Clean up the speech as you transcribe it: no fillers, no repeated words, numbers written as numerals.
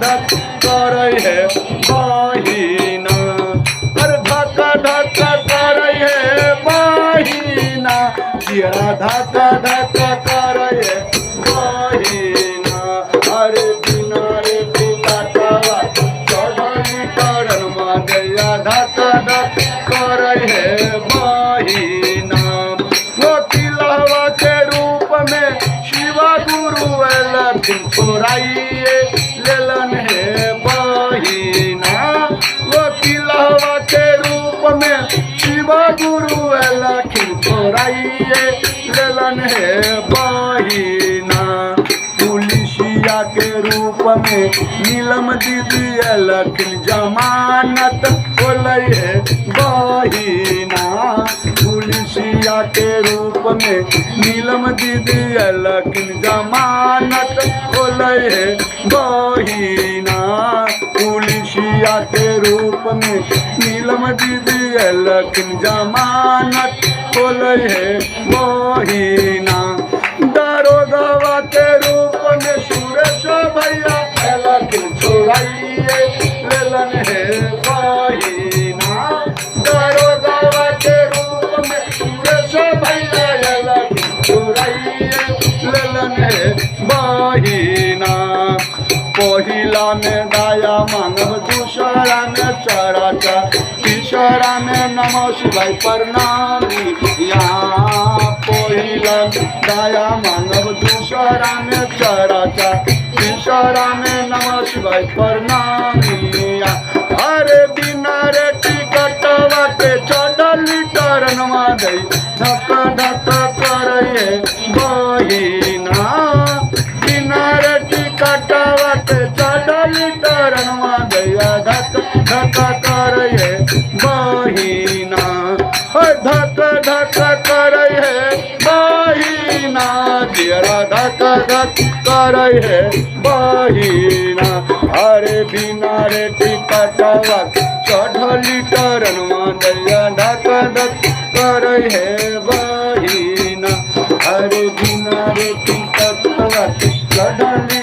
धक करे है बहिना, अरे धक धक करे है बहिना, जियरा धक धक करे है बहिना। अरे बिना रे टिकटवा चढ़ली टरन मादैया धक धक करे है बहिना। वकीलवा के रूप में शिवा गुरु लखिन छोराइए लेलन है बहिना। वकीलवा के रूप में शिवा गुरु लखिन छोराइए लेलन है बहिना। पुलिसिया के रूप में नीलम दीदी लखिन जमानत बोले है बहिना। पुलिसिया के रूप में नीलम दीदी लखिन जमानत बोले है बहिना। पुलिसिया के रूप में नीलम दीदी लखिन जमानत बोले है बहिना। दारोगा के रूप में सुरेश भैया लखिन छोड़ाइए लेलन है बहिना। दारोगा के रूप में सुरेश भैया लखिन छोड़ाइए लेलन है बहिना। पहिला में दाया मानव, दूसरा में चराचा, तीसरा में नमः शिवाय प्रणामी। यहाँ पहिला में दाया मानव, दूसरा में चराचा, तीसरा में नमः शिवाय प्रणामी। अरे बिना रे टिकटवा के चढ़ली टरन मादै धक धक करे बहिना। बिना रे टिकटवा के चढ़ली टरन मादैया धक धक करे बहिना। धक धक करे बहिना, जियरा धक धक करे बहिना। अरे बिना रे टिकटवा चढ़ली टरन मादैया धक धक करे बहिना। अरे बिना रे टिकटवा चढ़ली